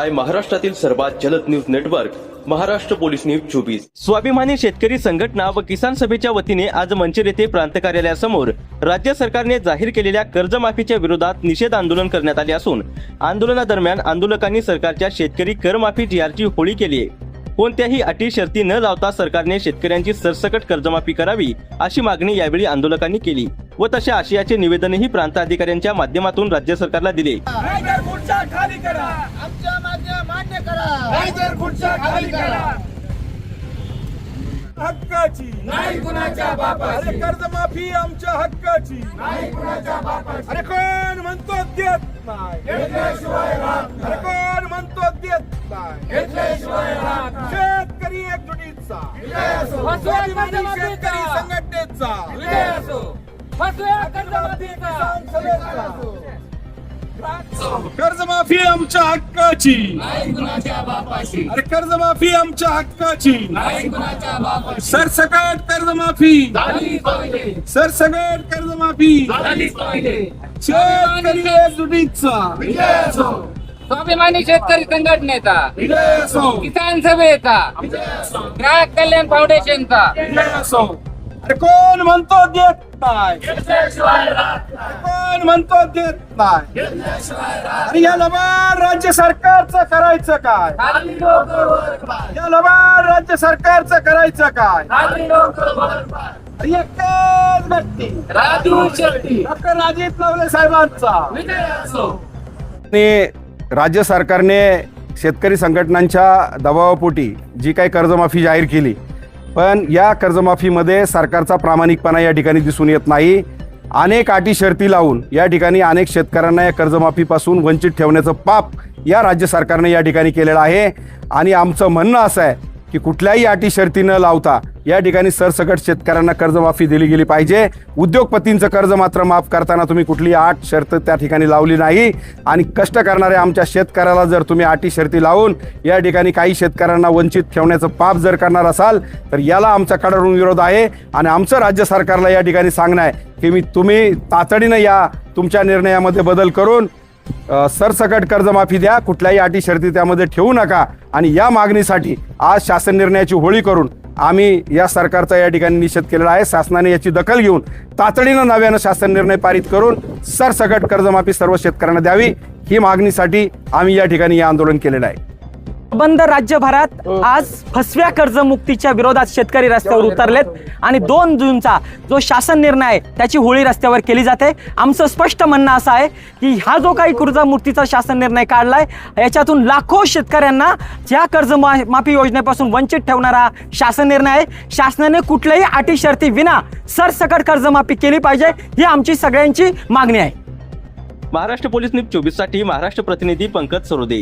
आहे महाराष्ट्रातील सर्वात जलद news network Maharashtra police news 24। स्वाभिमानी शेतकरी संघटना व किसान सभेच्या वतीने आज मंचर येथे प्रांत कार्यालयासमोर राज्य सरकारने जाहीर केलेल्या कर्जमाफीच्या विरोधात निषेध आंदोलन करण्यात आले असून आंदोलनादरम्यान आंदोलकांनी सरकारच्या शेतकरी करमाफी TRची होळी केली आहे। कोणत्याही अटी शर्ती न लावता सरकारने शेतकऱ्यांची सरसकट कर्जमाफी करावी अशी मागणी यावेळी आंदोलकांनी केली व तशा आशयाचे निवेदनही प्रांत अधिकाऱ्यांच्या माध्यमातून राज्य सरकारला दिले। हक्काची नाही कुणाच्या बापाची, अरे कर्जमाफी आमच्या हक्काची नाही कुणाच्या बापाची, अरे कोण म्हणतो देत नाही घेतल्याशिवाय राहत नाही, अरे कोण म्हणतो देत नाही घेतल्याशिवाय राहत नाही। शेतकरी एकजुटीचा विजय असो, स्वाभिमानी शेतकरी संघटनेचा विजय असो, कर्जमाफी आमच्या हक्काची नाही कुणाच्या बापाची, अरे कर्जमाफी आमच्या हक्काची नाही कुणाच्या बापाची, सरसकट कर्जमाफी झाली पाहिजे, सरसकट कर्जमाफी झाली पाहिजे। शेतकरी एकजुटीचा विजय असो, स्वाभिमानी शेतकरी संघटनेचा विजय असो, किसान सभेचा विजय असो, ग्राहक कल्याण फाउंडेशनचा विजय असो। अरे कोण म्हणतो देत नाही घेतल्याशिवाय राहत नाही, कोण म्हणतो देत नाही घेतल्याशिवाय राहत, अरे या लबाड राज्य सरकारचं करायचं काय, खाली डोकं वर पाय, या लबाड राज्य सरकारचं करायचं काय, खाली डोकं वर पाय, अरे एकच व्यक्ती राजू शेट्टी डॉक्टर राजीव नवले साहेबांचा विजय असो। आणि राज्य सरकारने शेतकरी संघटनांच्या दबावापोटी जी काही कर्जमाफी जाहीर केली, पण या कर्जमाफीमध्ये सरकारचा प्रामाणिकपणा या ठिकाणी दिसून येत नाही। अनेक अटी शर्ती लावून या ठिकाणी अनेक शेतकऱ्यांना या कर्जमाफीपासून वंचित ठेवण्याचं पाप या राज्य सरकारने या ठिकाणी केलेलं आहे। आणि आमचं म्हणणं असं आहे की कुठल्याही अटी शर्ती न लावता या ठिकाणी सरसकट शेतकऱ्यांना कर्जमाफी दिली गेली पाहिजे। उद्योगपतींचं कर्ज मात्र माफ करताना तुम्ही कुठली अट शर्त त्या ठिकाणी लावली नाही आणि कष्ट करणाऱ्या आमच्या शेतकऱ्याला जर तुम्ही अटी शर्ती लावून या ठिकाणी काही शेतकऱ्यांना वंचित ठेवण्याचं पाप जर करणार असाल तर याला आमचा कडाडून विरोध आहे। आणि आमचं राज्य सरकारला या ठिकाणी सांगणं आहे की तुम्ही तातडीनं या तुमच्या निर्णयामध्ये बदल करून सरसकट कर्जमाफी द्या, कुठल्याही अटी शर्ती त्यामध्ये ठेवू नका। आणि या मागणीसाठी आज शासन निर्णयाची होळी करून आम्ही या सरकारचा या ठिकाणी निषेध केलेला आहे। शासनाने याची दखल घेऊन तातडीनं नव्यानं शासन निर्णय पारित करून सरसकट कर्जमाफी सर्व शेतकऱ्यांना द्यावी ही मागणीसाठी आम्ही या ठिकाणी हे आंदोलन केलेलं आहे। बंद राज्यभरात आज फसव्या कर्जमुक्तीच्या विरोधात शेतकरी रस्त्यावर उतरलेत आणि 2 जूनचा जो शासन निर्णय आहे त्याची होळी रस्त्यावर केली जाते। आमचं स्पष्ट म्हणणं असं आहे की हा जो काही कर्जमुक्तीचा शासन निर्णय काढलाय याच्यातून लाखो शेतकऱ्यांना ज्या कर्जमाफी योजनेपासून वंचित ठेवणारा शासन निर्णय आहे। शासनाने कुठल्याही अटी शर्ती विना सरसकट कर्जमाफी केली पाहिजे ही आमची सगळ्यांची मागणी आहे। महाराष्ट्र पोलीस न्यूज 24 साठी महाराष्ट्र प्रतिनिधी पंकज सरोदे।